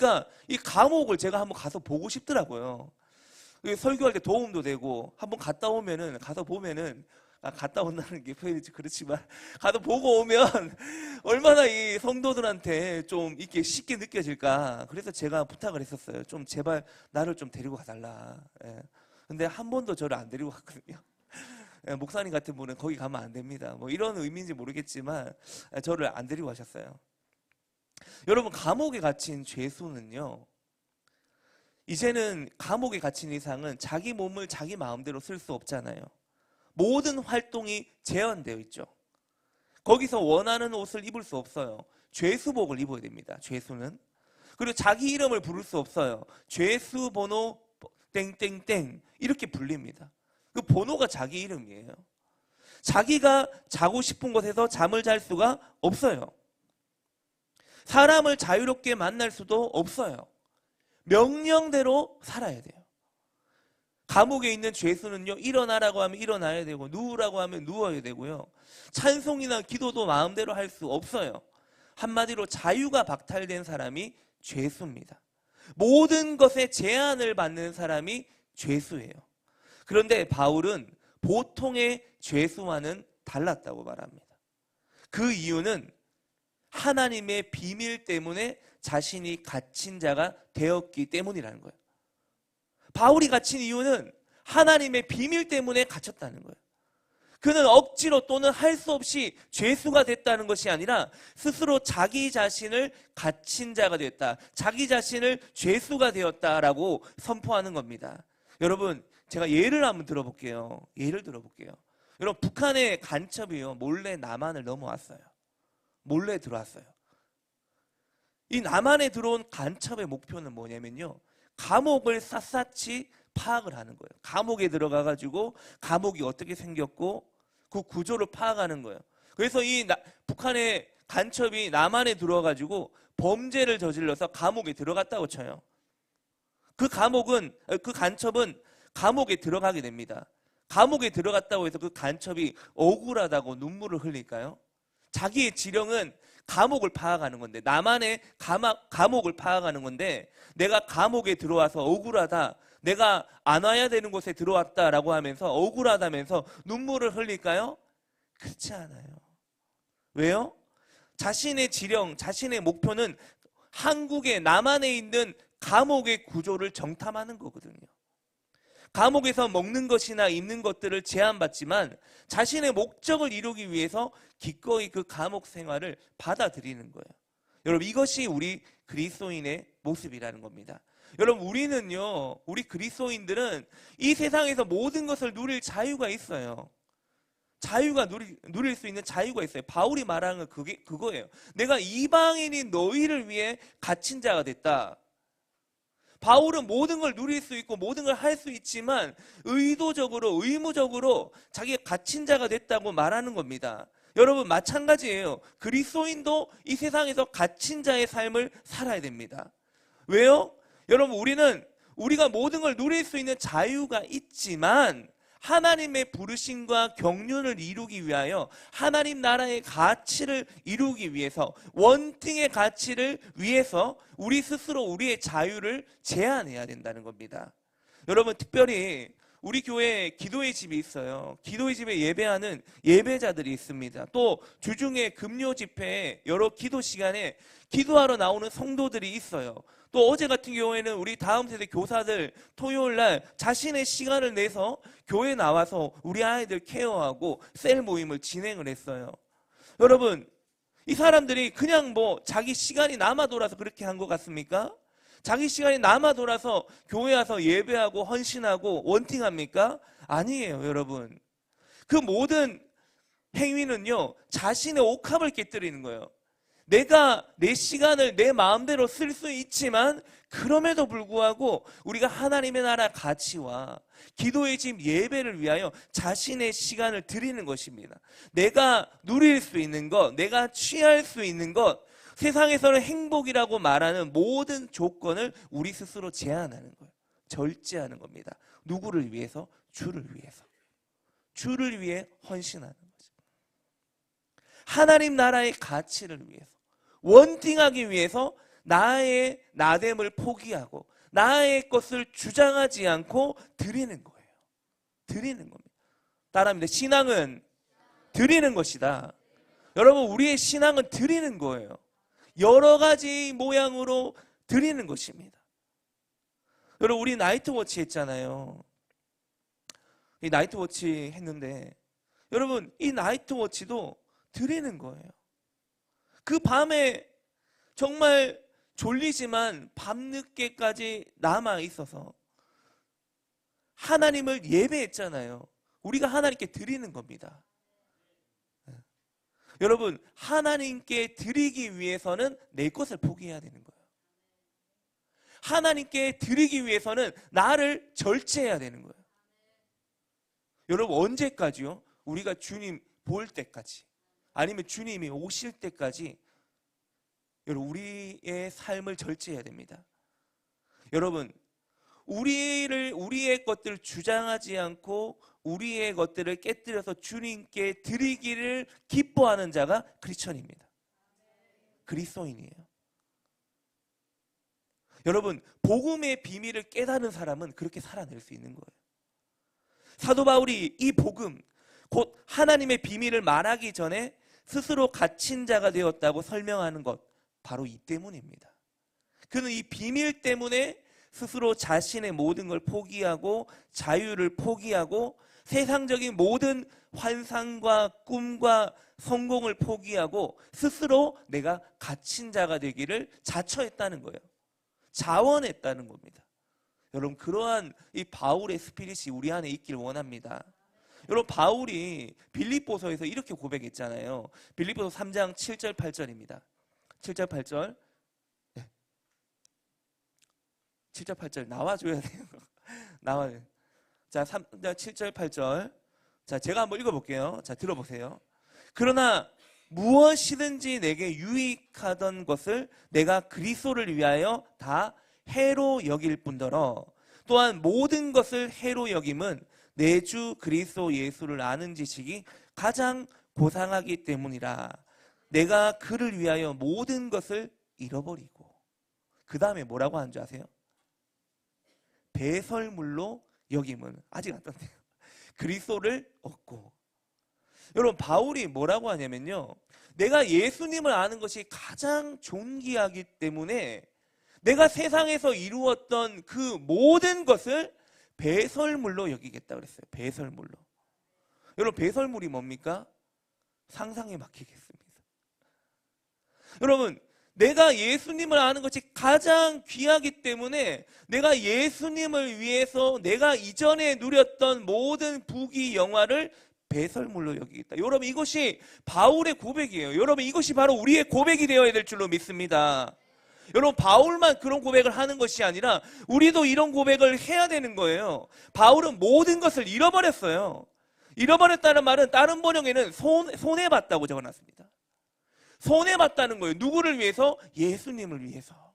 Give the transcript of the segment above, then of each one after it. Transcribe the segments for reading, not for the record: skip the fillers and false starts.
그러니까 이 감옥을 제가 한번 가서 보고 싶더라고요. 설교할 때 도움도 되고 한번 갔다 오면은 가서 보면은 갔다 온다는 게 표현이 그렇지만 가서 보고 오면 얼마나 이 성도들한테 좀 이렇게 쉽게 느껴질까. 그래서 제가 부탁을 했었어요. 좀 제발 나를 좀 데리고 가달라. 예. 근데 한 번도 저를 안 데리고 갔거든요. 예, 목사님 같은 분은 거기 가면 안 됩니다. 뭐 이런 의미인지 모르겠지만 저를 안 데리고 가셨어요. 여러분, 감옥에 갇힌 죄수는요, 이제는 감옥에 갇힌 이상은 자기 몸을 자기 마음대로 쓸 수 없잖아요. 모든 활동이 제한되어 있죠. 거기서 원하는 옷을 입을 수 없어요. 죄수복을 입어야 됩니다. 죄수는. 그리고 자기 이름을 부를 수 없어요. 죄수 번호 땡땡땡 이렇게 불립니다. 그 번호가 자기 이름이에요. 자기가 자고 싶은 곳에서 잠을 잘 수가 없어요. 사람을 자유롭게 만날 수도 없어요. 명령대로 살아야 돼요. 감옥에 있는 죄수는요, 일어나라고 하면 일어나야 되고 누우라고 하면 누워야 되고요. 찬송이나 기도도 마음대로 할 수 없어요. 한마디로 자유가 박탈된 사람이 죄수입니다. 모든 것에 제한을 받는 사람이 죄수예요. 그런데 바울은 보통의 죄수와는 달랐다고 말합니다. 그 이유는 하나님의 비밀 때문에 자신이 갇힌 자가 되었기 때문이라는 거예요. 바울이 갇힌 이유는 하나님의 비밀 때문에 갇혔다는 거예요. 그는 억지로 또는 할 수 없이 죄수가 됐다는 것이 아니라 스스로 자기 자신을 갇힌 자가 되었다. 자기 자신을 죄수가 되었다라고 선포하는 겁니다. 여러분, 제가 예를 한번 들어볼게요. 예를 들어볼게요. 여러분, 북한의 간첩이요, 몰래 남한을 넘어왔어요. 몰래 들어왔어요. 이 남한에 들어온 간첩의 목표는 뭐냐면요, 감옥을 샅샅이 파악을 하는 거예요. 감옥에 들어가가지고 감옥이 어떻게 생겼고 그 구조를 파악하는 거예요. 그래서 이 북한의 간첩이 남한에 들어와가지고 범죄를 저질러서 감옥에 들어갔다고 쳐요. 그 간첩은 감옥에 들어가게 됩니다. 감옥에 들어갔다고 해서 그 간첩이 억울하다고 눈물을 흘릴까요? 자기의 지령은 감옥을 파악하는 건데, 남한의 감옥을 파악하는 건데, 내가 감옥에 들어와서 억울하다, 내가 안 와야 되는 곳에 들어왔다라고 하면서 억울하다면서 눈물을 흘릴까요? 그렇지 않아요. 왜요? 자신의 지령, 자신의 목표는 한국의 남한에 있는 감옥의 구조를 정탐하는 거거든요. 감옥에서 먹는 것이나 입는 것들을 제한받지만 자신의 목적을 이루기 위해서 기꺼이 그 감옥 생활을 받아들이는 거예요. 여러분, 이것이 우리 그리스도인의 모습이라는 겁니다. 여러분, 우리 그리스도인들은 이 세상에서 모든 것을 누릴 자유가 있어요. 자유가 누릴 수 있는 자유가 있어요. 바울이 말하는 건 그거예요. 내가 이방인인 너희를 위해 갇힌 자가 됐다. 바울은 모든 걸 누릴 수 있고 모든 걸 할 수 있지만 의도적으로, 의무적으로 자기가 갇힌 자가 됐다고 말하는 겁니다. 여러분, 마찬가지예요. 그리스도인도 이 세상에서 갇힌 자의 삶을 살아야 됩니다. 왜요? 여러분, 우리가 모든 걸 누릴 수 있는 자유가 있지만 하나님의 부르심과 경륜을 이루기 위하여, 하나님 나라의 가치를 이루기 위해서, 원팅의 가치를 위해서 우리 스스로 우리의 자유를 제한해야 된다는 겁니다. 여러분, 특별히 우리 교회에 기도의 집이 있어요. 기도의 집에 예배하는 예배자들이 있습니다. 또 주중에 금요 집회에 여러 기도 시간에 기도하러 나오는 성도들이 있어요. 또 어제 같은 경우에는 우리 다음 세대 교사들 토요일 날 자신의 시간을 내서 교회에 나와서 우리 아이들 케어하고 셀 모임을 진행을 했어요. 여러분, 이 사람들이 그냥 자기 시간이 남아 돌아서 그렇게 한 것 같습니까? 자기 시간이 남아 돌아서 교회 와서 예배하고 헌신하고 원팅합니까? 아니에요, 여러분. 그 모든 행위는요, 자신의 옥합을 깨뜨리는 거예요. 내가 내 시간을 내 마음대로 쓸 수 있지만 그럼에도 불구하고 우리가 하나님의 나라 가치와 기도의 집 예배를 위하여 자신의 시간을 드리는 것입니다. 내가 누릴 수 있는 것, 내가 취할 수 있는 것, 세상에서는 행복이라고 말하는 모든 조건을 우리 스스로 제한하는 거예요. 절제하는 겁니다. 누구를 위해서? 주를 위해서. 주를 위해 헌신하는 거죠. 하나님 나라의 가치를 위해서, 원팅하기 위해서 나의 나됨을 포기하고 나의 것을 주장하지 않고 드리는 거예요. 드리는 겁니다. 따라합니다. 신앙은 드리는 것이다. 여러분, 우리의 신앙은 드리는 거예요. 여러 가지 모양으로 드리는 것입니다. 여러분, 우리 나이트워치 했잖아요. 이 나이트워치 했는데 여러분, 이 나이트워치도 드리는 거예요. 그 밤에 정말 졸리지만 밤늦게까지 남아 있어서 하나님을 예배했잖아요. 우리가 하나님께 드리는 겁니다. 여러분, 하나님께 드리기 위해서는 내 것을 포기해야 되는 거예요. 하나님께 드리기 위해서는 나를 절제해야 되는 거예요. 여러분, 언제까지요? 우리가 주님 볼 때까지, 아니면 주님이 오실 때까지 여러분, 우리의 삶을 절제해야 됩니다. 여러분, 우리의 것들을 주장하지 않고 우리의 것들을 깨뜨려서 주님께 드리기를 기뻐하는 자가 크리스천입니다. 그리스도인이에요. 여러분, 복음의 비밀을 깨닫는 사람은 그렇게 살아낼 수 있는 거예요. 사도 바울이 이 복음, 곧 하나님의 비밀을 말하기 전에 스스로 갇힌 자가 되었다고 설명하는 것, 바로 이 때문입니다. 그는 이 비밀 때문에 스스로 자신의 모든 걸 포기하고 자유를 포기하고 세상적인 모든 환상과 꿈과 성공을 포기하고 스스로 내가 갇힌 자가 되기를 자처했다는 거예요. 자원했다는 겁니다. 여러분, 그러한 이 바울의 스피릿이 우리 안에 있길 원합니다. 여러분, 바울이 빌립보서에서 이렇게 고백했잖아요. 빌립보서 3장 7절 8절입니다. 7절 8절. 네. 7절 8절 나와줘야 돼요. 나와요. 자, 7절 8절. 자, 제가 한번 읽어볼게요. 자, 들어보세요. 그러나 무엇이든지 내게 유익하던 것을 내가 그리스도를 위하여 다 해로 여길 뿐더러 또한 모든 것을 해로 여김은 내 주 그리스도 예수를 아는 지식이 가장 고상하기 때문이라. 내가 그를 위하여 모든 것을 잃어버리고, 그 다음에 뭐라고 하는 줄 아세요? 배설물로 여김은, 아직 안 떴네요. 그리스도를 얻고. 여러분, 바울이 뭐라고 하냐면요, 내가 예수님을 아는 것이 가장 존귀하기 때문에 내가 세상에서 이루었던 그 모든 것을 배설물로 여기겠다 그랬어요. 배설물로. 여러분, 배설물이 뭡니까? 상상에 막히겠습니다. 여러분, 내가 예수님을 아는 것이 가장 귀하기 때문에 내가 예수님을 위해서 내가 이전에 누렸던 모든 부귀 영화를 배설물로 여기겠다. 여러분, 이것이 바울의 고백이에요. 여러분, 이것이 바로 우리의 고백이 되어야 될 줄로 믿습니다. 여러분, 바울만 그런 고백을 하는 것이 아니라 우리도 이런 고백을 해야 되는 거예요. 바울은 모든 것을 잃어버렸어요. 잃어버렸다는 말은 다른 번역에는 손해봤다고 적어놨습니다. 손해봤다는 거예요. 누구를 위해서? 예수님을 위해서.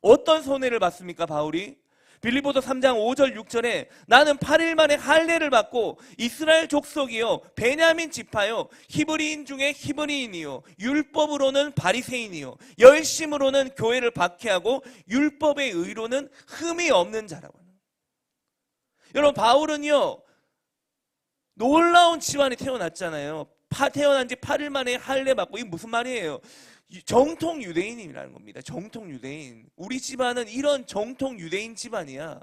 어떤 손해를 봤습니까, 바울이? 빌립보서 3장 5절 6절에 나는 8일 만에 할례를 받고 이스라엘 족속이요 베냐민 지파요 히브리인 중에 히브리인이요 율법으로는 바리새인이요 열심으로는 교회를 박해하고 율법의 의로는 흠이 없는 자라고 하는. 여러분, 바울은요 놀라운 집안에 태어났잖아요. 태어난 지 8일 만에 할례 받고. 이게 무슨 말이에요? 정통 유대인이라는 겁니다. 정통 유대인. 우리 집안은 이런 정통 유대인 집안이야.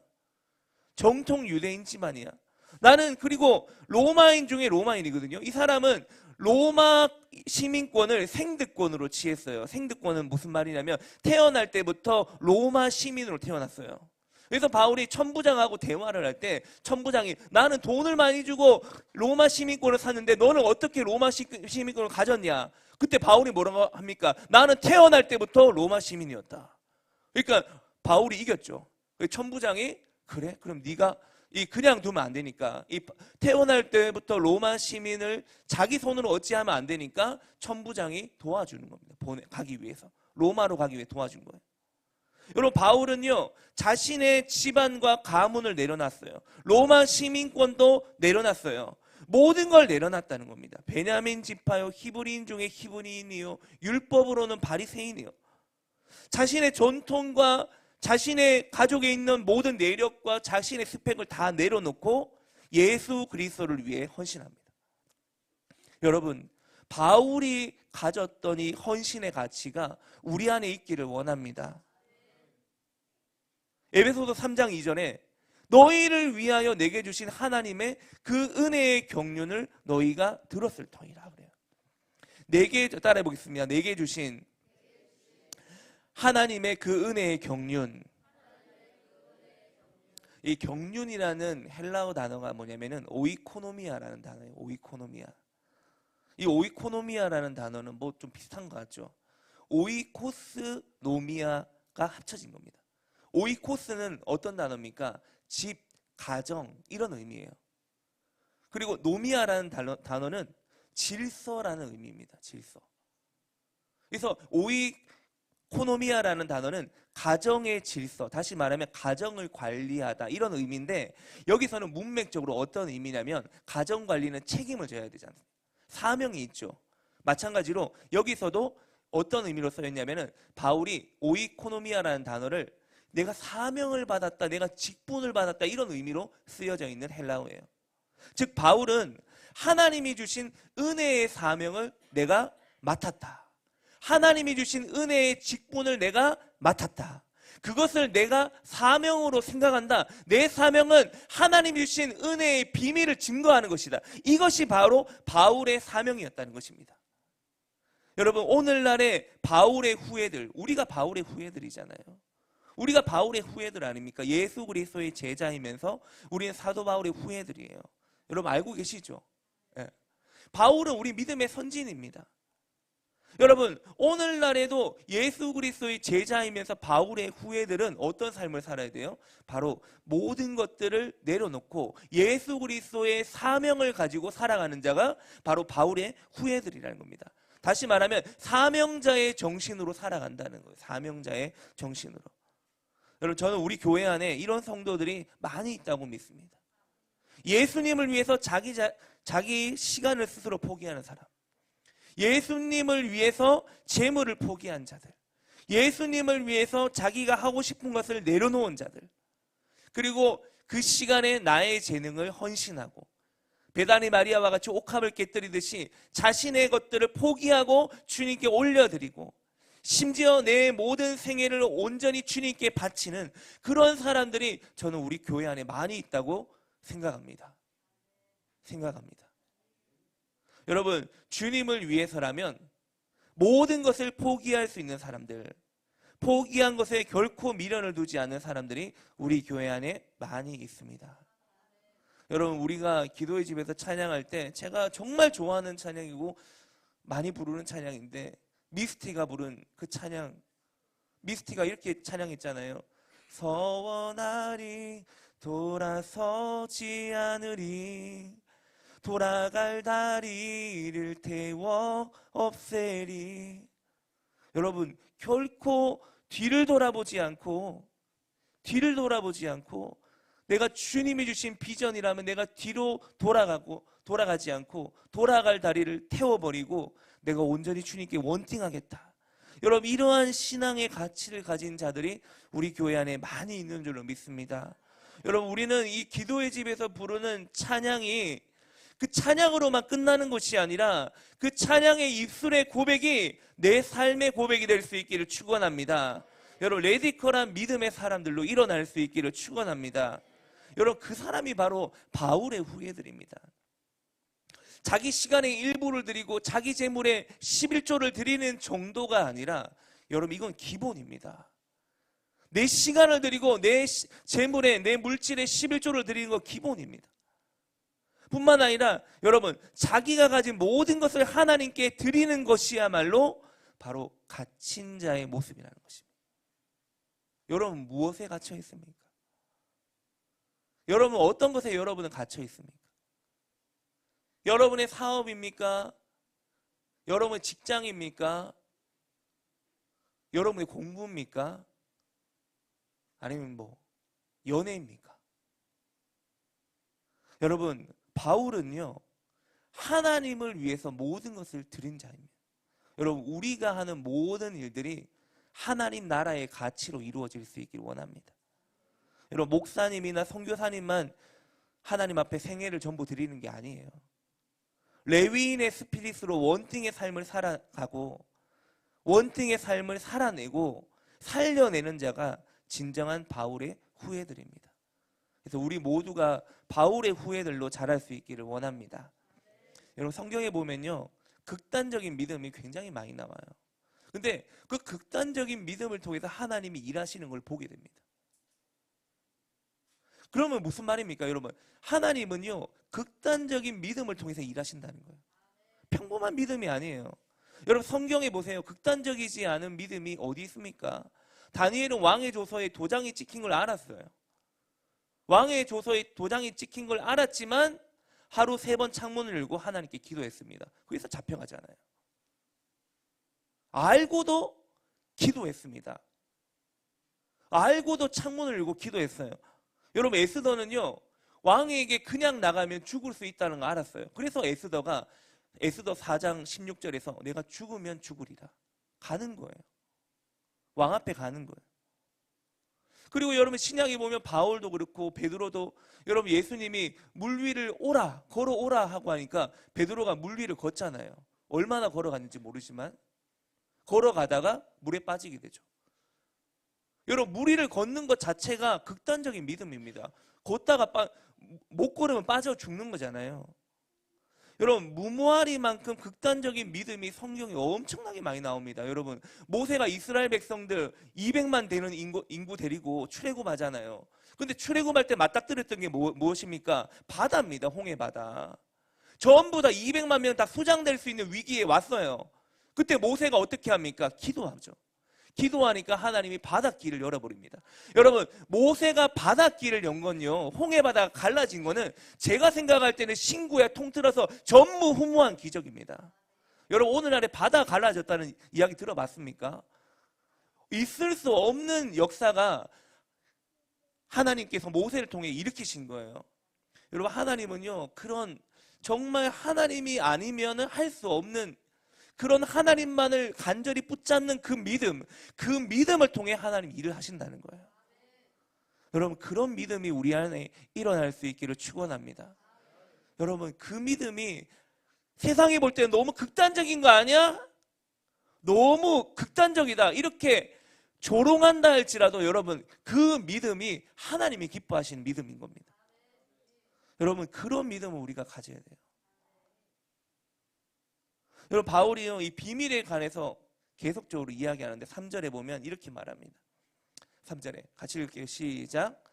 정통 유대인 집안이야. 나는 그리고 로마인 중에 로마인이거든요. 이 사람은 로마 시민권을 생득권으로 취했어요. 생득권은 무슨 말이냐면 태어날 때부터 로마 시민으로 태어났어요. 그래서 바울이 천부장하고 대화를 할 때 천부장이 나는 돈을 많이 주고 로마 시민권을 샀는데 너는 어떻게 로마 시민권을 가졌냐? 그때 바울이 뭐라고 합니까? 나는 태어날 때부터 로마 시민이었다. 그러니까 바울이 이겼죠. 천부장이 그래? 그럼 네가 그냥 두면 안 되니까 태어날 때부터 로마 시민을 자기 손으로 어찌하면 안 되니까 천부장이 도와주는 겁니다. 가기 위해서. 로마로 가기 위해 도와준 거예요. 여러분, 바울은요 자신의 집안과 가문을 내려놨어요. 로마 시민권도 내려놨어요. 모든 걸 내려놨다는 겁니다. 베냐민 지파요 히브리인 중에 히브리인이요 율법으로는 바리새인이요. 자신의 전통과 자신의 가족에 있는 모든 내력과 자신의 스펙을 다 내려놓고 예수 그리스도를 위해 헌신합니다. 여러분, 바울이 가졌던 이 헌신의 가치가 우리 안에 있기를 원합니다. 에베소서 3장 2절에 너희를 위하여 내게 주신 하나님의 그 은혜의 경륜을 너희가 들었을 터이라 그래요. 내게, 따라해 보겠습니다. 내게 주신 하나님의 그 은혜의 경륜. 이 경륜이라는 헬라어 단어가 뭐냐면은 오이코노미아라는 단어예요. 오이코노미아. 이 오이코노미아라는 단어는 뭐 좀 비슷한 것 같죠. 오이코스 노미아가 합쳐진 겁니다. 오이코스는 어떤 단어입니까? 집, 가정 이런 의미예요. 그리고 노미아라는 단어는 질서라는 의미입니다. 질서. 그래서 오이코노미아라는 단어는 가정의 질서, 다시 말하면 가정을 관리하다 이런 의미인데, 여기서는 문맥적으로 어떤 의미냐면 가정 관리는 책임을 져야 되지 않습니까? 사명이 있죠. 마찬가지로 여기서도 어떤 의미로 쓰였냐면은 바울이 오이코노미아라는 단어를 내가 사명을 받았다, 내가 직분을 받았다 이런 의미로 쓰여져 있는 헬라어예요. 즉 바울은 하나님이 주신 은혜의 사명을 내가 맡았다. 하나님이 주신 은혜의 직분을 내가 맡았다. 그것을 내가 사명으로 생각한다. 내 사명은 하나님이 주신 은혜의 비밀을 증거하는 것이다. 이것이 바로 바울의 사명이었다는 것입니다. 여러분, 오늘날의 바울의 후예들, 우리가 바울의 후예들이잖아요. 우리가 바울의 후예들 아닙니까? 예수 그리스도의 제자이면서 우리는 사도 바울의 후예들이에요. 여러분 알고 계시죠? 예. 바울은 우리 믿음의 선진입니다. 여러분, 오늘날에도 예수 그리스도의 제자이면서 바울의 후예들은 어떤 삶을 살아야 돼요? 바로 모든 것들을 내려놓고 예수 그리스도의 사명을 가지고 살아가는 자가 바로 바울의 후예들이라는 겁니다. 다시 말하면 사명자의 정신으로 살아간다는 거예요. 사명자의 정신으로. 여러분, 저는 우리 교회 안에 이런 성도들이 많이 있다고 믿습니다. 예수님을 위해서 자기 시간을 스스로 포기하는 사람, 예수님을 위해서 재물을 포기한 자들, 예수님을 위해서 자기가 하고 싶은 것을 내려놓은 자들, 그리고 그 시간에 나의 재능을 헌신하고 베다니 마리아와 같이 옥합을 깨뜨리듯이 자신의 것들을 포기하고 주님께 올려드리고 심지어 내 모든 생애를 온전히 주님께 바치는 그런 사람들이 저는 우리 교회 안에 많이 있다고 생각합니다. 여러분, 주님을 위해서라면 모든 것을 포기할 수 있는 사람들, 포기한 것에 결코 미련을 두지 않는 사람들이 우리 교회 안에 많이 있습니다. 여러분, 우리가 기도의 집에서 찬양할 때 제가 정말 좋아하는 찬양이고 많이 부르는 찬양인데, 미스티가 부른 그 찬양, 미스티가 이렇게 찬양했잖아요. 서원하리 돌아서지 않으리 돌아갈 다리를 태워 없애리. 여러분, 결코 뒤를 돌아보지 않고 내가 주님이 주신 비전이라면 내가 뒤로 돌아가지 않고 돌아갈 다리를 태워버리고 내가 온전히 주님께 원팅하겠다. 여러분, 이러한 신앙의 가치를 가진 자들이 우리 교회 안에 많이 있는 줄로 믿습니다. 여러분, 우리는 이 기도의 집에서 부르는 찬양이 그 찬양으로만 끝나는 것이 아니라 그 찬양의 입술의 고백이 내 삶의 고백이 될 수 있기를 축원합니다. 여러분, 레디컬한 믿음의 사람들로 일어날 수 있기를 축원합니다. 여러분, 그 사람이 바로 바울의 후예들입니다. 자기 시간의 일부를 드리고 자기 재물의 11조를 드리는 정도가 아니라, 여러분, 이건 기본입니다. 내 시간을 드리고 내 재물의, 내 물질의 11조를 드리는 거 기본입니다. 뿐만 아니라 여러분, 자기가 가진 모든 것을 하나님께 드리는 것이야말로 바로 갇힌 자의 모습이라는 것입니다. 여러분, 무엇에 갇혀 있습니까? 여러분, 어떤 것에 여러분은 갇혀 있습니까? 여러분의 사업입니까? 여러분의 직장입니까? 여러분의 공부입니까? 아니면 연애입니까? 여러분, 바울은요, 하나님을 위해서 모든 것을 드린 자입니다. 여러분, 우리가 하는 모든 일들이 하나님 나라의 가치로 이루어질 수 있기를 원합니다. 여러분, 목사님이나 선교사님만 하나님 앞에 생애를 전부 드리는 게 아니에요. 레위인의 스피릿으로 원등의 삶을 살아가고 원등의 삶을 살아내고 살려내는 자가 진정한 바울의 후예들입니다. 그래서 우리 모두가 바울의 후예들로 자랄 수 있기를 원합니다. 여러분, 성경에 보면요, 극단적인 믿음이 굉장히 많이 나와요. 근데 그 극단적인 믿음을 통해서 하나님이 일하시는 걸 보게 됩니다. 그러면 무슨 말입니까, 여러분? 하나님은요, 극단적인 믿음을 통해서 일하신다는 거예요. 평범한 믿음이 아니에요. 여러분, 성경에 보세요. 극단적이지 않은 믿음이 어디 있습니까? 다니엘은 왕의 조서에 도장이 찍힌 걸 알았어요. 왕의 조서에 도장이 찍힌 걸 알았지만 하루 3번 창문을 열고 하나님께 기도했습니다. 그래서 잡혀가잖아요. 알고도 기도했습니다. 알고도 창문을 열고 기도했어요. 여러분, 에스더는요, 왕에게 그냥 나가면 죽을 수 있다는 거 알았어요. 그래서 에스더가 에스더 4장 16절에서 내가 죽으면 죽으리라 가는 거예요. 왕 앞에 가는 거예요. 그리고 여러분, 신약에 보면 바울도 그렇고 베드로도, 여러분, 예수님이 물 위를 오라, 걸어오라 하고 하니까 베드로가 물 위를 걷잖아요. 얼마나 걸어갔는지 모르지만 걸어가다가 물에 빠지게 되죠. 여러분, 물 위를 걷는 것 자체가 극단적인 믿음입니다. 걷다가 못 걸으면 빠져 죽는 거잖아요. 여러분, 무모하리만큼 극단적인 믿음이 성경에 엄청나게 많이 나옵니다. 여러분, 모세가 이스라엘 백성들 200만 되는 인구 데리고 출애굽하잖아요. 근데 출애굽할 때 맞닥뜨렸던 게 무엇입니까? 바다입니다. 홍해 바다. 전부 다 200만 명 다 수장될 수 있는 위기에 왔어요. 그때 모세가 어떻게 합니까? 기도하죠. 기도하니까 하나님이 바닷길을 열어버립니다. 여러분, 모세가 바닷길을 연 건요, 홍해바다가 갈라진 거는 제가 생각할 때는 신구에 통틀어서 전무후무한 기적입니다. 여러분, 오늘날에 바다가 갈라졌다는 이야기 들어봤습니까? 있을 수 없는 역사가 하나님께서 모세를 통해 일으키신 거예요. 여러분, 하나님은요, 그런 정말 하나님이 아니면 할 수 없는 그런 하나님만을 간절히 붙잡는 그 믿음을 통해 하나님 일을 하신다는 거예요. 여러분, 그런 믿음이 우리 안에 일어날 수 있기를 축원합니다. 여러분, 그 믿음이 세상에 볼 때는 너무 극단적인 거 아니야? 너무 극단적이다, 이렇게 조롱한다 할지라도 여러분, 그 믿음이 하나님이 기뻐하시는 믿음인 겁니다. 여러분, 그런 믿음을 우리가 가져야 돼요. 여러분, 바울이요, 이 비밀에 관해서 계속적으로 이야기하는데 3절에 보면 이렇게 말합니다. 3절에 같이 읽을게요. 시작.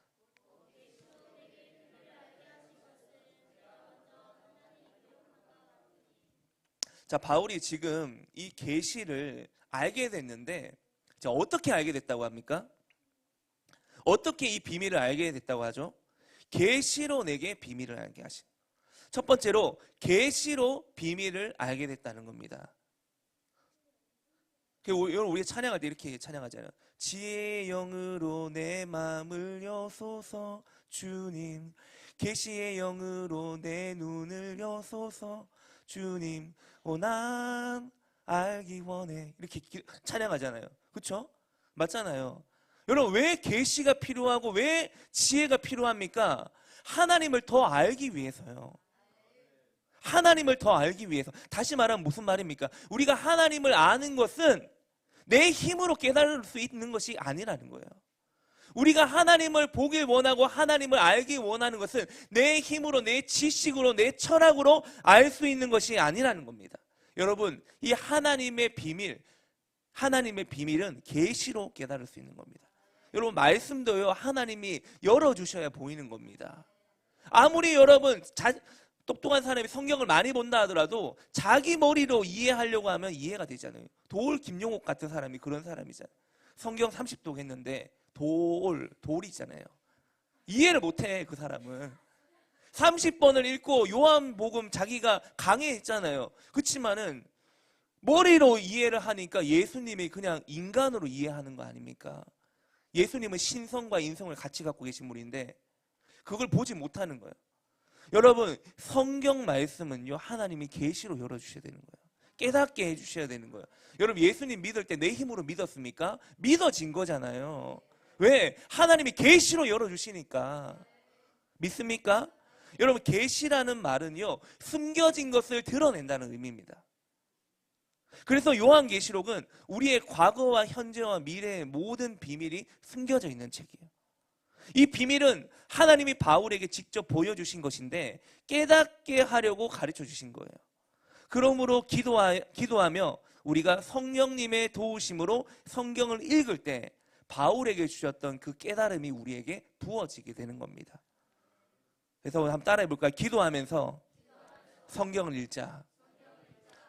자, 바울이 지금 이 계시를 알게 됐는데, 자, 어떻게 알게 됐다고 합니까? 어떻게 이 비밀을 알게 됐다고 하죠? 계시로 내게 비밀을 알게 하신. 첫 번째로 계시로 비밀을 알게 됐다는 겁니다. 여러분, 우리가 찬양할 때 이렇게 찬양하잖아요. 지혜의 영으로 내 마음을 여소서 주님, 계시의 영으로 내 눈을 여소서 주님, 난 알기 원해, 이렇게 찬양하잖아요. 그렇죠? 맞잖아요. 여러분, 왜 계시가 필요하고 왜 지혜가 필요합니까? 하나님을 더 알기 위해서요. 하나님을 더 알기 위해서. 다시 말하면 무슨 말입니까? 우리가 하나님을 아는 것은 내 힘으로 깨달을 수 있는 것이 아니라는 거예요. 우리가 하나님을 보길 원하고 하나님을 알기 원하는 것은 내 힘으로, 내 지식으로, 내 철학으로 알 수 있는 것이 아니라는 겁니다. 여러분, 이 하나님의 비밀은 계시로 깨달을 수 있는 겁니다. 여러분, 말씀도요, 하나님이 열어주셔야 보이는 겁니다. 아무리 여러분 똑똑한 사람이 성경을 많이 본다 하더라도 자기 머리로 이해하려고 하면 이해가 되잖아요. 도올 김용옥 같은 사람이 그런 사람이잖아요. 성경 30독 했는데 돌이잖아요. 이해를 못해, 그 사람은. 30번을 읽고 요한복음 자기가 강해했잖아요. 그렇지만은 머리로 이해를 하니까 예수님이 그냥 인간으로 이해하는 거 아닙니까? 예수님은 신성과 인성을 같이 갖고 계신 분인데 그걸 보지 못하는 거예요. 여러분, 성경 말씀은요, 하나님이 계시로 열어주셔야 되는 거예요. 깨닫게 해주셔야 되는 거예요. 여러분, 예수님 믿을 때 내 힘으로 믿었습니까? 믿어진 거잖아요. 왜? 하나님이 계시로 열어주시니까. 믿습니까? 여러분, 계시라는 말은요, 숨겨진 것을 드러낸다는 의미입니다. 그래서 요한계시록은 우리의 과거와 현재와 미래의 모든 비밀이 숨겨져 있는 책이에요. 이 비밀은 하나님이 바울에게 직접 보여주신 것인데 깨닫게 하려고 가르쳐 주신 거예요. 그러므로 기도하며 우리가 성령님의 도우심으로 성경을 읽을 때 바울에게 주셨던 그 깨달음이 우리에게 부어지게 되는 겁니다. 그래서 한번 따라해 볼까요? 기도하면서 성경을 읽자.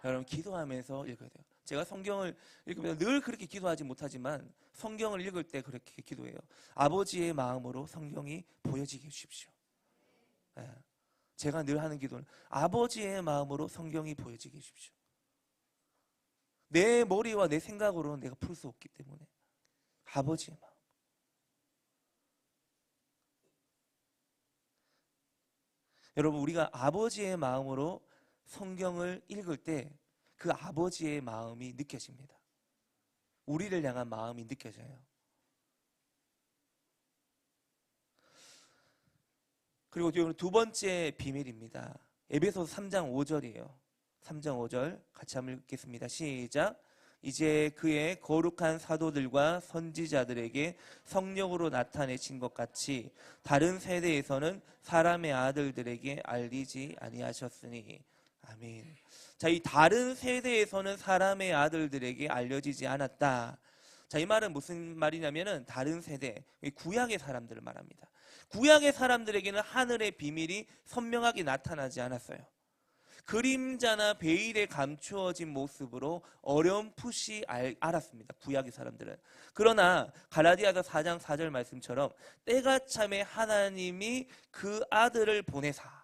여러분, 기도하면서 읽어야 돼요. 제가 성경을 읽으면서 늘 그렇게 기도하지 못하지만 성경을 읽을 때 그렇게 기도해요. 아버지의 마음으로 성경이 보여지게 해주십시오. 네. 제가 늘 하는 기도는 아버지의 마음으로 성경이 보여지게 해주십시오. 내 머리와 내 생각으로는 내가 풀 수 없기 때문에 아버지의 마음. 여러분, 우리가 아버지의 마음으로 성경을 읽을 때 그 아버지의 마음이 느껴집니다. 우리를 향한 마음이 느껴져요. 그리고 두 번째 비밀입니다. 에베소서 3장 5절이에요. 3장 5절 같이 한번 읽겠습니다. 시작. 이제 그의 거룩한 사도들과 선지자들에게 성령으로 나타내신 것 같이 다른 세대에서는 사람의 아들들에게 알리지 아니하셨으니. 아멘. 자, 이 다른 세대에서는 사람의 아들들에게 알려지지 않았다. 자, 이 말은 무슨 말이냐면은 다른 세대, 구약의 사람들을 말합니다. 구약의 사람들에게는 하늘의 비밀이 선명하게 나타나지 않았어요. 그림자나 베일에 감추어진 모습으로 어렴풋이 알았습니다. 구약의 사람들은. 그러나 갈라디아서 4장 4절 말씀처럼 때가 참에 하나님이 그 아들을 보내사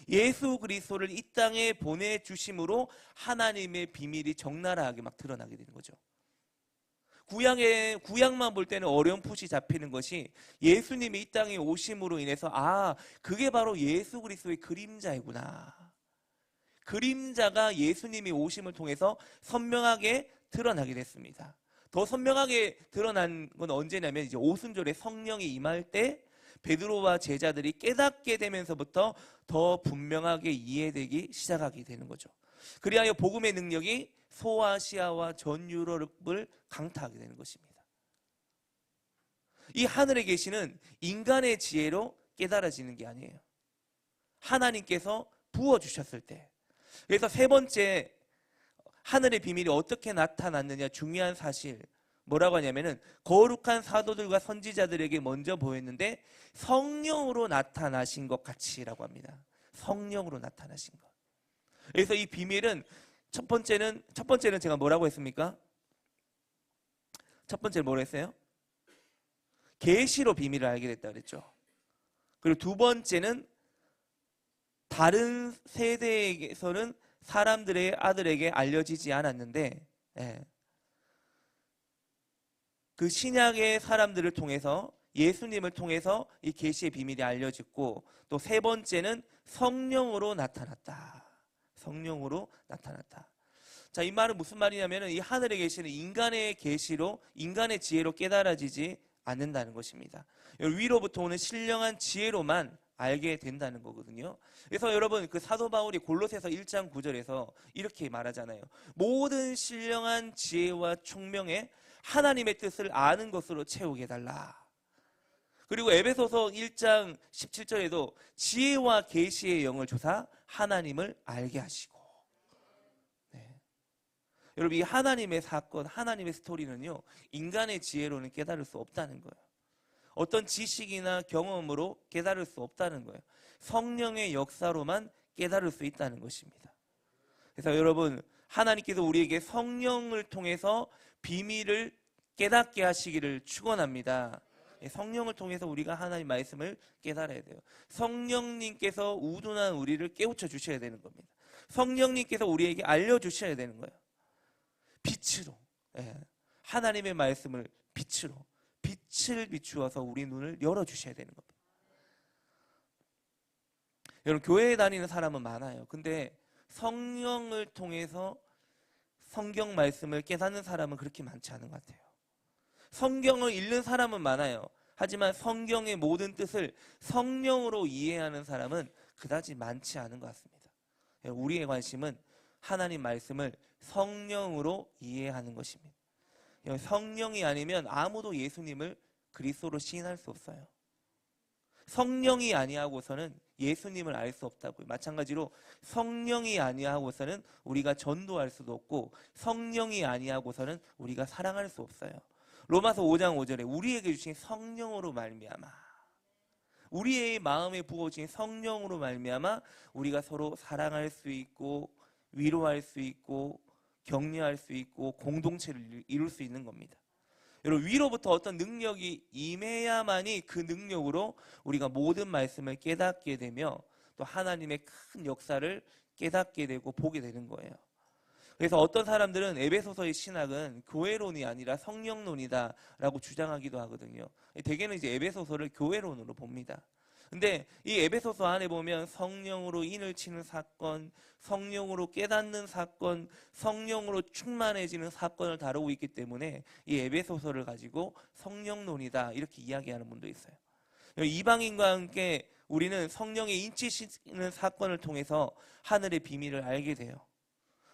예수 그리스도를 이 땅에 보내주심으로 하나님의 비밀이 적나라하게 막 드러나게 되는 거죠. 구약만 볼 때는 어렴풋이 잡히는 것이 예수님이 이 땅에 오심으로 인해서 그게 바로 예수 그리스도의 그림자이구나. 그림자가 예수님이 오심을 통해서 선명하게 드러나게 됐습니다. 더 선명하게 드러난 건 언제냐면 이제 오순절에 성령이 임할 때 베드로와 제자들이 깨닫게 되면서부터 더 분명하게 이해되기 시작하게 되는 거죠. 그리하여 복음의 능력이 소아시아와 전 유럽을 강타하게 되는 것입니다. 이 하늘에 계시는 인간의 지혜로 깨달아지는 게 아니에요. 하나님께서 부어주셨을 때. 그래서 세 번째 하늘의 비밀이 어떻게 나타났느냐 중요한 사실 뭐라고 하냐면은 거룩한 사도들과 선지자들에게 먼저 보였는데 성령으로 나타나신 것 같이라고 합니다. 성령으로 나타나신 것. 그래서 이 비밀은 첫 번째는 제가 뭐라고 했습니까? 첫 번째는 뭐라 했어요? 계시로 비밀을 알게 됐다 그랬죠. 그리고 두 번째는 다른 세대에서는 사람들의 아들에게 알려지지 않았는데 그 신약의 사람들을 통해서 예수님을 통해서 이 계시의 비밀이 알려졌고 또 세 번째는 성령으로 나타났다. 성령으로 나타났다. 자, 이 말은 무슨 말이냐면 이 하늘에 계시는 인간의 계시로 인간의 지혜로 깨달아지지 않는다는 것입니다. 위로부터 오는 신령한 지혜로만 알게 된다는 거거든요. 그래서 여러분 그 사도 바울이 골로새서 1장 9절에서 이렇게 말하잖아요. 모든 신령한 지혜와 총명에 하나님의 뜻을 아는 것으로 채우게 해달라. 그리고 에베소서 1장 17절에도 지혜와 계시의 영을 조사 하나님을 알게 하시고. 여러분 이 하나님의 사건, 하나님의 스토리는요 인간의 지혜로는 깨달을 수 없다는 거예요. 어떤 지식이나 경험으로 깨달을 수 없다는 거예요. 성령의 역사로만 깨달을 수 있다는 것입니다. 그래서 여러분 하나님께서 우리에게 성령을 통해서 비밀을 깨닫게 하시기를 축원합니다. 성령을 통해서 우리가 하나님 말씀을 깨달아야 돼요. 성령님께서 우둔한 우리를 깨우쳐 주셔야 되는 겁니다. 성령님께서 우리에게 알려주셔야 되는 거예요. 빛으로 하나님의 말씀을 빛으로 빛을 비추어서 우리 눈을 열어주셔야 되는 겁니다. 여러분 교회에 다니는 사람은 많아요. 근데 성령을 통해서 성경 말씀을 깨닫는 사람은 그렇게 많지 않은 것 같아요. 성경을 읽는 사람은 많아요. 하지만 성경의 모든 뜻을 성령으로 이해하는 사람은 그다지 많지 않은 것 같습니다. 우리의 관심은 하나님 말씀을 성령으로 이해하는 것입니다. 성령이 아니면 아무도 예수님을 그리스도로 시인할 수 없어요. 성령이 아니하고서는 예수님을 알 수 없다고요. 마찬가지로 성령이 아니하고서는 우리가 전도할 수도 없고, 성령이 아니하고서는 우리가 사랑할 수 없어요. 로마서 5장 5절에 우리에게 주신 성령으로 말미암아, 우리의 마음에 부어진 성령으로 말미암아 우리가 서로 사랑할 수 있고, 위로할 수 있고, 격려할 수 있고, 공동체를 이룰 수 있는 겁니다. 여러분, 위로부터 어떤 능력이 임해야만이 그 능력으로 우리가 모든 말씀을 깨닫게 되며 또 하나님의 큰 역사를 깨닫게 되고 보게 되는 거예요. 그래서 어떤 사람들은 에베소서의 신학은 교회론이 아니라 성령론이다 라고 주장하기도 하거든요. 대개는 이제 에베소서를 교회론으로 봅니다. 근데 이 에베소서 안에 보면 성령으로 인을 치는 사건, 성령으로 깨닫는 사건, 성령으로 충만해지는 사건을 다루고 있기 때문에 이 에베소서를 가지고 성령론이다 이렇게 이야기하는 분도 있어요. 이방인과 함께 우리는 성령의 인치시는 사건을 통해서 하늘의 비밀을 알게 돼요.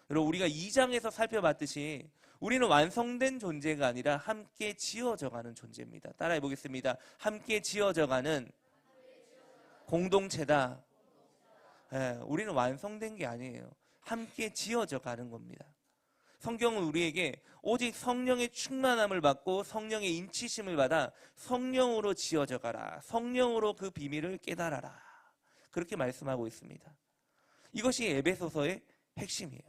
여러분, 우리가 2장에서 살펴봤듯이 우리는 완성된 존재가 아니라 함께 지어져가는 존재입니다. 따라해 보겠습니다. 함께 지어져가는 공동체다. 우리는 완성된 게 아니에요. 함께 지어져 가는 겁니다. 성경은 우리에게 오직 성령의 충만함을 받고 성령의 인치심을 받아 성령으로 지어져 가라, 성령으로 그 비밀을 깨달아라, 그렇게 말씀하고 있습니다. 이것이 에베소서의 핵심이에요.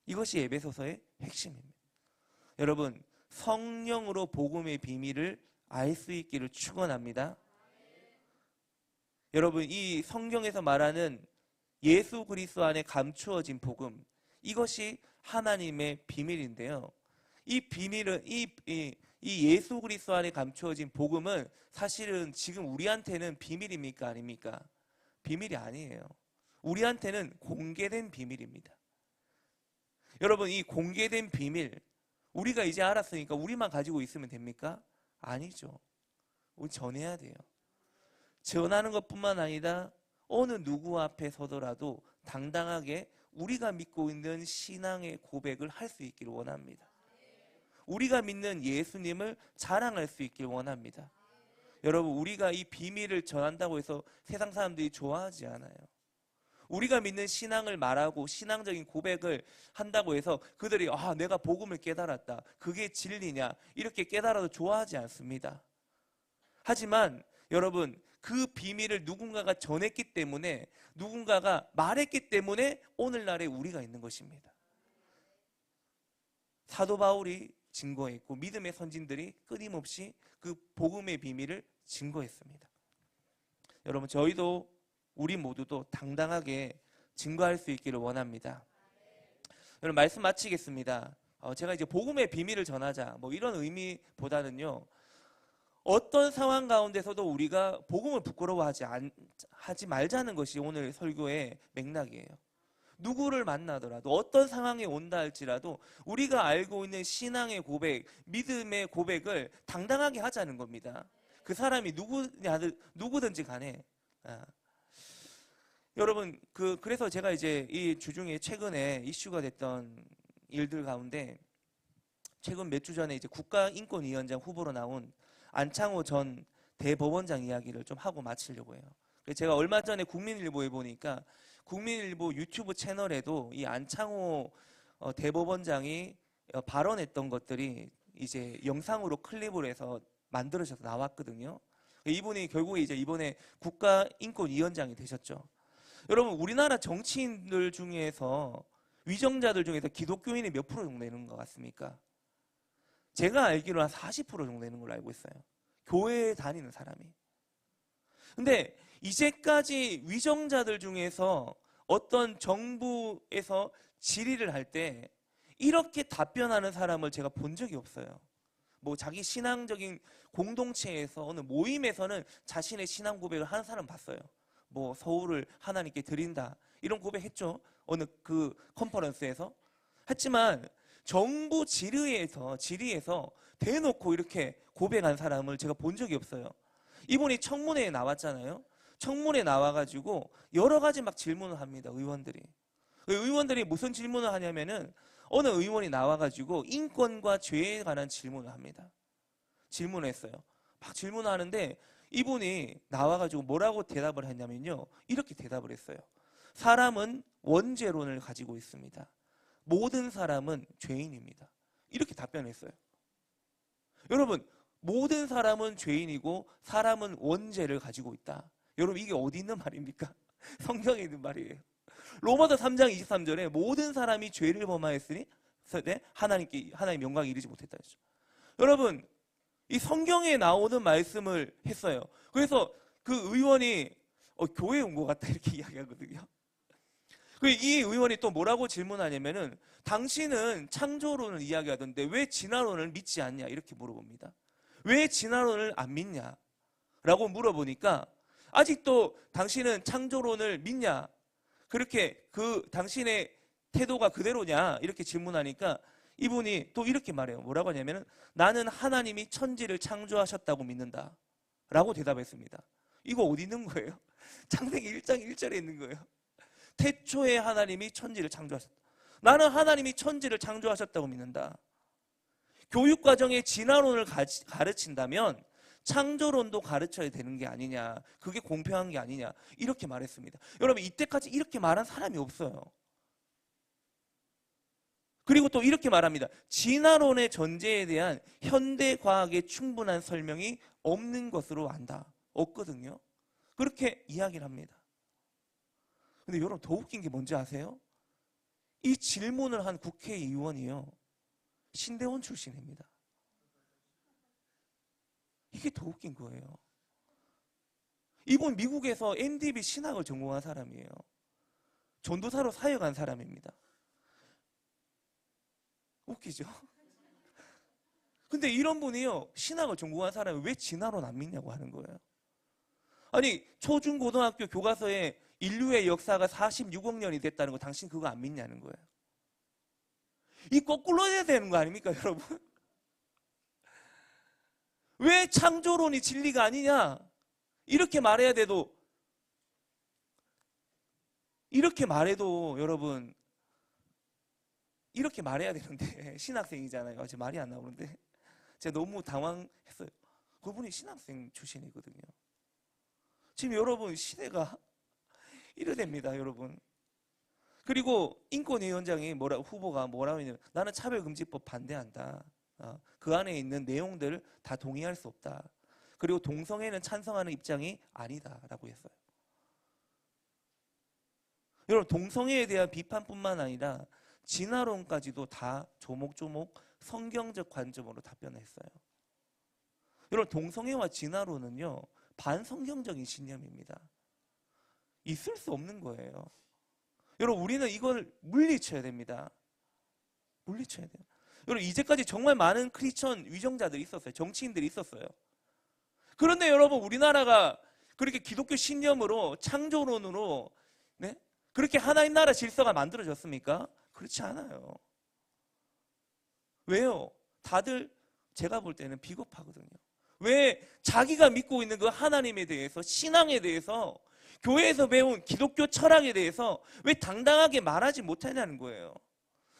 이것이 에베소서의 핵심입니다. 여러분, 성령으로 복음의 비밀을 알 수 있기를 축원합니다. 여러분, 이 성경에서 말하는 예수 그리스도 안에 감추어진 복음, 이것이 하나님의 비밀인데요. 이 비밀은 이 예수 그리스도 안에 감추어진 복음은 사실은 지금 우리한테는 비밀입니까, 아닙니까? 비밀이 아니에요. 우리한테는 공개된 비밀입니다. 여러분, 이 공개된 비밀, 우리가 이제 알았으니까 우리만 가지고 있으면 됩니까? 아니죠. 우리 전해야 돼요. 전하는 것뿐만 아니라 어느 누구 앞에 서더라도 당당하게 우리가 믿고 있는 신앙의 고백을 할 수 있기를 원합니다. 우리가 믿는 예수님을 자랑할 수 있기를 원합니다. 여러분, 우리가 이 비밀을 전한다고 해서 세상 사람들이 좋아하지 않아요. 우리가 믿는 신앙을 말하고 신앙적인 고백을 한다고 해서 그들이 내가 복음을 깨달았다, 그게 진리냐, 이렇게 깨달아도 좋아하지 않습니다. 하지만 여러분, 그 비밀을 누군가가 전했기 때문에, 누군가가 말했기 때문에 오늘날에 우리가 있는 것입니다. 사도 바울이 증거했고 믿음의 선진들이 끊임없이 그 복음의 비밀을 증거했습니다. 여러분, 저희도 우리 모두도 당당하게 증거할 수 있기를 원합니다. 여러분, 말씀 마치겠습니다. 제가 이제 복음의 비밀을 전하자 이런 의미보다는요, 어떤 상황 가운데서도 우리가 복음을 부끄러워하지 말자는 것이 오늘 설교의 맥락이에요. 누구를 만나더라도 어떤 상황에 온다 할지라도 우리가 알고 있는 신앙의 고백, 믿음의 고백을 당당하게 하자는 겁니다. 그 사람이 누구든지 간에. 여러분, 그래서 제가 이제 이 주중에 최근에 이슈가 됐던 일들 가운데, 최근 몇 주 전에 이제 국가인권위원장 후보로 나온 안창호 전 대법원장 이야기를 좀 하고 마치려고 해요. 제가 얼마 전에 국민일보에 보니까 국민일보 유튜브 채널에도 이 안창호 대법원장이 발언했던 것들이 이제 영상으로 클립을 해서 만들어져서 나왔거든요. 이분이 결국에 이제 이번에 국가인권위원장이 되셨죠. 여러분, 우리나라 정치인들 중에서, 위정자들 중에서 기독교인이 몇 프로 정도 되는 것 같습니까? 제가 알기로 한 40% 정도 되는 걸로 알고 있어요. 교회에 다니는 사람이. 근데 이제까지 위정자들 중에서 어떤 정부에서 질의를 할 때 이렇게 답변하는 사람을 제가 본 적이 없어요. 자기 신앙적인 공동체에서 어느 모임에서는 자신의 신앙 고백을 하는 사람 봤어요. 서울을 하나님께 드린다, 이런 고백했죠. 어느 그 컨퍼런스에서. 하지만 정부 질의에서 대놓고 이렇게 고백한 사람을 제가 본 적이 없어요. 이분이 청문회에 나왔잖아요. 청문회에 나와가지고 여러 가지 막 질문을 합니다. 의원들이 무슨 질문을 하냐면은 어느 의원이 나와가지고 인권과 죄에 관한 질문을 합니다. 질문을 했어요. 막 질문을 하는데 이분이 나와가지고 뭐라고 대답을 했냐면요, 이렇게 대답을 했어요. 사람은 원죄론을 가지고 있습니다. 모든 사람은 죄인입니다. 이렇게 답변했어요. 여러분, 모든 사람은 죄인이고 사람은 원죄를 가지고 있다. 여러분, 이게 어디 있는 말입니까? 성경에 있는 말이에요. 로마서 3장 23절에 모든 사람이 죄를 범하였으니 하나님 영광에 이르지 못했다 했죠. 여러분, 이 성경에 나오는 말씀을 했어요. 그래서 그 의원이 교회에 온 것 같다 이렇게 이야기하거든요. 이 의원이 또 뭐라고 질문하냐면은 당신은 창조론을 이야기하던데 왜 진화론을 믿지 않냐 이렇게 물어봅니다. 왜 진화론을 안 믿냐 라고 물어보니까 아직도 당신은 창조론을 믿냐, 그렇게 당신의 태도가 그대로냐 이렇게 질문하니까 이분이 또 이렇게 말해요. 뭐라고 하냐면은 나는 하나님이 천지를 창조하셨다고 믿는다 라고 대답했습니다. 이거 어디 있는 거예요? 창세기 1장 1절에 있는 거예요. 태초에 하나님이 천지를 창조하셨다. 나는 하나님이 천지를 창조하셨다고 믿는다. 교육과정에 진화론을 가르친다면 창조론도 가르쳐야 되는 게 아니냐, 그게 공평한 게 아니냐 이렇게 말했습니다. 여러분, 이때까지 이렇게 말한 사람이 없어요. 그리고 또 이렇게 말합니다. 진화론의 전제에 대한 현대과학의 충분한 설명이 없는 것으로 안다. 없거든요. 그렇게 이야기를 합니다. 근데 여러분, 더 웃긴 게 뭔지 아세요? 이 질문을 한 국회의원이요, 신대원 출신입니다. 이게 더 웃긴 거예요. 이분 미국에서 MDB 신학을 전공한 사람이에요. 전도사로 사역한 사람입니다. 웃기죠? 근데 이런 분이요, 신학을 전공한 사람이 왜 진화론 안 믿냐고 하는 거예요. 아니, 초중고등학교 교과서에 인류의 역사가 46억 년이 됐다는 거 당신 그거 안 믿냐는 거예요. 이 거꾸로 해야 되는 거 아닙니까, 여러분? 왜 창조론이 진리가 아니냐? 이렇게 말해야 돼도, 이렇게 말해도 여러분, 이렇게 말해야 되는데 신학생이잖아요. 지금 말이 안 나오는데 제가 너무 당황했어요. 그분이 신학생 출신이거든요. 지금 여러분, 시대가 이래됩니다, 여러분. 그리고 인권위원장이 후보가 뭐라고 했냐면 나는 차별금지법 반대한다. 그 안에 있는 내용들을 다 동의할 수 없다. 그리고 동성애는 찬성하는 입장이 아니다라고 했어요. 여러분, 동성애에 대한 비판뿐만 아니라 진화론까지도 다 조목조목 성경적 관점으로 답변했어요. 여러분, 동성애와 진화론은요, 반성경적인 신념입니다. 있을 수 없는 거예요. 여러분, 우리는 이걸 물리쳐야 됩니다. 물리쳐야 돼요. 여러분, 이제까지 정말 많은 크리스천 위정자들이 있었어요. 정치인들이 있었어요. 그런데 여러분, 우리나라가 그렇게 기독교 신념으로 창조론으로 그렇게 하나님 나라 질서가 만들어졌습니까? 그렇지 않아요. 왜요? 다들 제가 볼 때는 비겁하거든요. 왜 자기가 믿고 있는 그 하나님에 대해서, 신앙에 대해서, 교회에서 배운 기독교 철학에 대해서 왜 당당하게 말하지 못하냐는 거예요.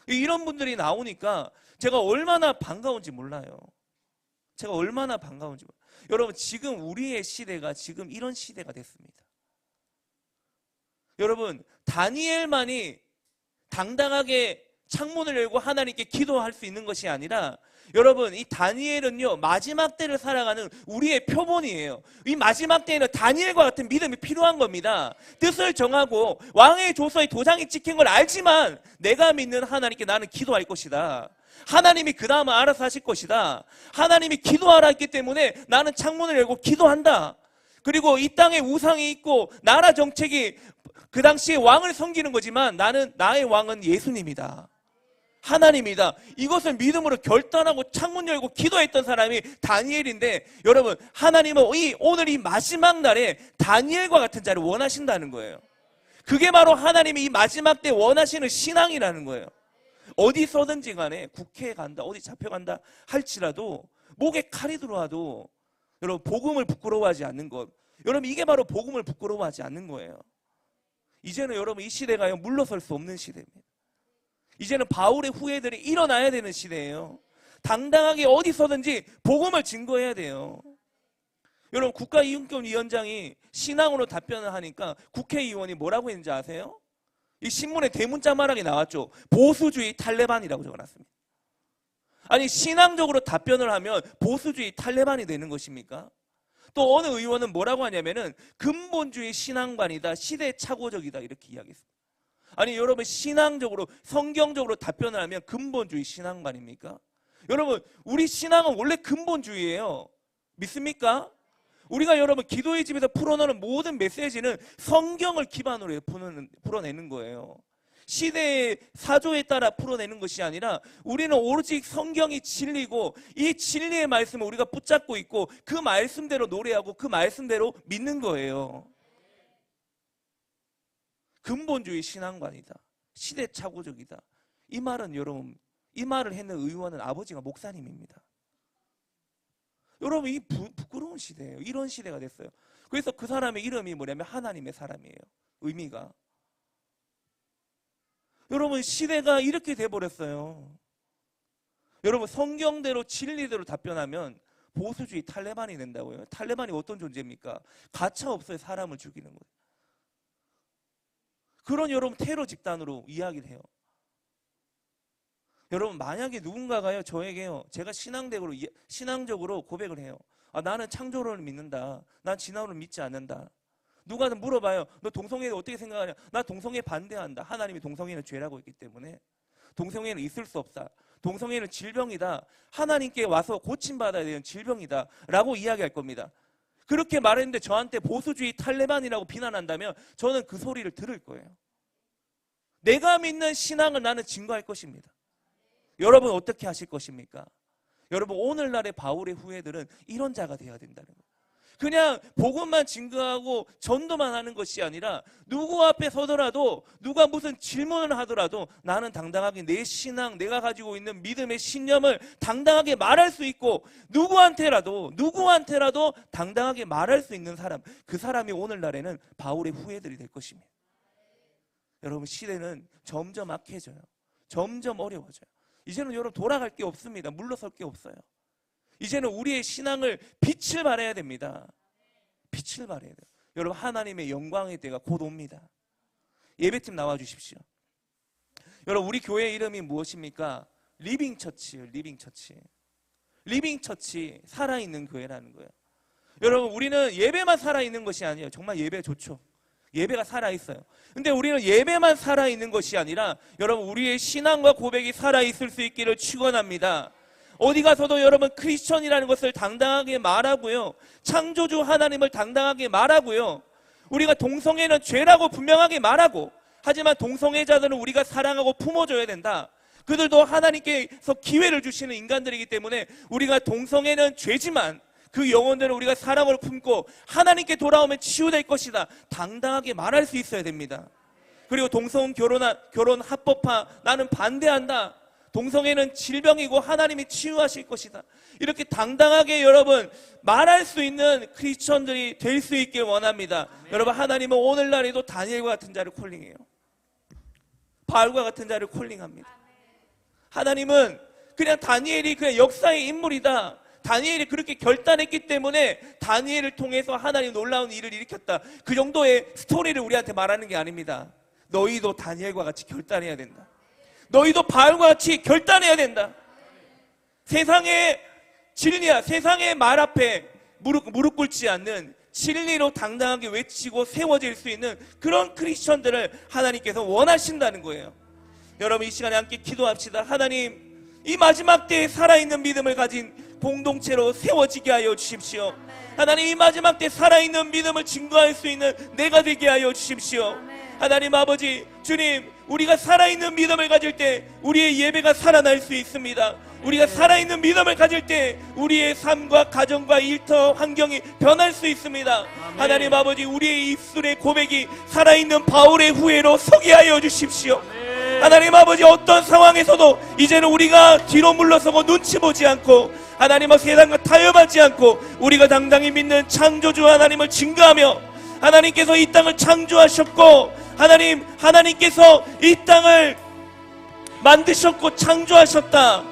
이런 분들이 나오니까 제가 얼마나 반가운지 몰라요. 제가 얼마나 반가운지 몰라요. 여러분, 지금 우리의 시대가 지금 이런 시대가 됐습니다. 여러분, 다니엘만이 당당하게 창문을 열고 하나님께 기도할 수 있는 것이 아니라, 여러분, 이 다니엘은요, 마지막 때를 살아가는 우리의 표본이에요. 이 마지막 때에는 다니엘과 같은 믿음이 필요한 겁니다. 뜻을 정하고 왕의 조서에 도장이 찍힌 걸 알지만 내가 믿는 하나님께 나는 기도할 것이다. 하나님이 그 다음은 알아서 하실 것이다. 하나님이 기도하라 했기 때문에 나는 창문을 열고 기도한다. 그리고 이 땅에 우상이 있고 나라 정책이 그 당시에 왕을 섬기는 거지만 나의 왕은 예수님이다. 하나님이다. 이것을 믿음으로 결단하고 창문 열고 기도했던 사람이 다니엘인데, 여러분, 하나님은 오늘 이 마지막 날에 다니엘과 같은 자를 원하신다는 거예요. 그게 바로 하나님이 이 마지막 때 원하시는 신앙이라는 거예요. 어디 서든지 간에 국회에 간다, 어디 잡혀간다 할지라도 목에 칼이 들어와도 여러분 복음을 부끄러워하지 않는 것, 여러분 이게 바로 복음을 부끄러워하지 않는 거예요. 이제는 여러분 이 시대가요 물러설 수 없는 시대입니다. 이제는 바울의 후예들이 일어나야 되는 시대예요. 당당하게 어디서든지 복음을 증거해야 돼요. 여러분 국가이용권위원장이 신앙으로 답변을 하니까 국회의원이 뭐라고 했는지 아세요? 이 신문에 대문짝만하게 나왔죠. 보수주의 탈레반이라고 적어놨습니다. 아니 신앙적으로 답변을 하면 보수주의 탈레반이 되는 것입니까? 또 어느 의원은 뭐라고 하냐면은 근본주의 신앙관이다, 시대착오적이다 이렇게 이야기했습니다. 아니 여러분 신앙적으로 성경적으로 답변을 하면 근본주의 신앙관입니까? 여러분 우리 신앙은 원래 근본주의예요. 믿습니까? 우리가 여러분 기도의 집에서 풀어내는 모든 메시지는 성경을 기반으로 풀어내는 거예요. 시대의 사조에 따라 풀어내는 것이 아니라 우리는 오로지 성경이 진리고 이 진리의 말씀을 우리가 붙잡고 있고 그 말씀대로 노래하고 그 말씀대로 믿는 거예요. 근본주의 신앙관이다, 시대착오적이다, 이 말은 여러분, 이 말을 했는 의원은 아버지가 목사님입니다. 여러분 이 부끄러운 시대예요. 이런 시대가 됐어요. 그래서 그 사람의 이름이 뭐냐면 하나님의 사람이에요. 의미가. 여러분 시대가 이렇게 돼버렸어요. 여러분 성경대로 진리대로 답변하면 보수주의 탈레반이 된다고요. 탈레반이 어떤 존재입니까? 가차없어요. 사람을 죽이는 거예요. 그런 여러분 테러 집단으로 이야기를 해요. 여러분 만약에 누군가가요 저에게요 제가 신앙적으로 고백을 해요. 나는 창조론을 믿는다, 난 진화론을 믿지 않는다. 누가 물어봐요. 너 동성애에 어떻게 생각하냐? 나 동성애 반대한다. 하나님이 동성애는 죄라고 했기 때문에 동성애는 있을 수 없다. 동성애는 질병이다. 하나님께 와서 고침받아야 되는 질병이다 라고 이야기할 겁니다. 그렇게 말했는데 저한테 보수주의 탈레반이라고 비난한다면 저는 그 소리를 들을 거예요. 내가 믿는 신앙을 나는 증거할 것입니다. 여러분 어떻게 하실 것입니까? 여러분 오늘날의 바울의 후예들은 이런 자가 되어야 된다는 거예요. 그냥 복음만 증거하고 전도만 하는 것이 아니라 누구 앞에 서더라도 누가 무슨 질문을 하더라도 나는 당당하게 내 신앙, 내가 가지고 있는 믿음의 신념을 당당하게 말할 수 있고 누구한테라도 당당하게 말할 수 있는 사람, 그 사람이 오늘날에는 바울의 후예들이 될 것입니다. 여러분 시대는 점점 악해져요. 점점 어려워져요. 이제는 여러분 돌아갈 게 없습니다. 물러설 게 없어요. 이제는 우리의 신앙을 빛을 발해야 됩니다. 빛을 발해야 돼요. 여러분 하나님의 영광의 때가 곧 옵니다. 예배팀 나와주십시오. 여러분 우리 교회 이름이 무엇입니까? 리빙처치예요. 리빙처치, 살아있는 교회라는 거예요. 여러분 우리는 예배만 살아있는 것이 아니에요. 정말 예배 좋죠. 예배가 살아있어요. 근데 우리는 예배만 살아있는 것이 아니라 여러분 우리의 신앙과 고백이 살아있을 수 있기를 축원합니다. 어디 가서도 여러분 크리스천이라는 것을 당당하게 말하고요, 창조주 하나님을 당당하게 말하고요, 우리가 동성애는 죄라고 분명하게 말하고, 하지만 동성애자들은 우리가 사랑하고 품어줘야 된다. 그들도 하나님께서 기회를 주시는 인간들이기 때문에 우리가 동성애는 죄지만 그 영혼들은 우리가 사랑을 품고 하나님께 돌아오면 치유될 것이다, 당당하게 말할 수 있어야 됩니다. 그리고 동성 결혼 합법화 나는 반대한다. 동성애는 질병이고 하나님이 치유하실 것이다. 이렇게 당당하게 여러분 말할 수 있는 크리스천들이 될 수 있길 원합니다. 여러분 하나님은 오늘날에도 다니엘과 같은 자를 콜링해요. 바울과 같은 자를 콜링합니다. 하나님은 그냥 다니엘이 그냥 역사의 인물이다, 다니엘이 그렇게 결단했기 때문에 다니엘을 통해서 하나님 놀라운 일을 일으켰다, 그 정도의 스토리를 우리한테 말하는 게 아닙니다. 너희도 다니엘과 같이 결단해야 된다. 너희도 바울과 같이 결단해야 된다. 세상의 진리야, 세상의 말 앞에 무릎 꿇지 않는 진리로 당당하게 외치고 세워질 수 있는 그런 크리스천들을 하나님께서 원하신다는 거예요. 여러분 이 시간에 함께 기도합시다. 하나님, 이 마지막 때에 살아있는 믿음을 가진 공동체로 세워지게 하여 주십시오. 하나님, 이 마지막 때 살아있는 믿음을 증거할 수 있는 내가 되게 하여 주십시오. 하나님 아버지, 주님, 우리가 살아있는 믿음을 가질 때 우리의 예배가 살아날 수 있습니다. 우리가 살아있는 믿음을 가질 때 우리의 삶과 가정과 일터 환경이 변할 수 있습니다. 아멘. 하나님 아버지, 우리의 입술의 고백이 살아있는 바울의 후예로 서게 하여 주십시오. 아멘. 하나님 아버지, 어떤 상황에서도 이제는 우리가 뒤로 물러서고 눈치 보지 않고 하나님 세상과 타협하지 않고 우리가 당당히 믿는 창조주 하나님을 증거하며, 하나님께서 이 땅을 창조하셨고 하나님께서 이 땅을 만드셨고 창조하셨다,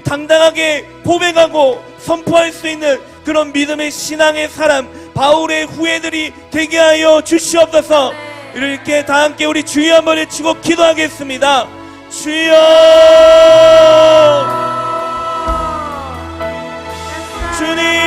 당당하게 고백하고 선포할 수 있는 그런 믿음의 신앙의 사람, 바울의 후예들이 되게 하여 주시옵소서. 이렇게 다 함께 우리 주여 한번 외치고 기도하겠습니다. 주여. 주님.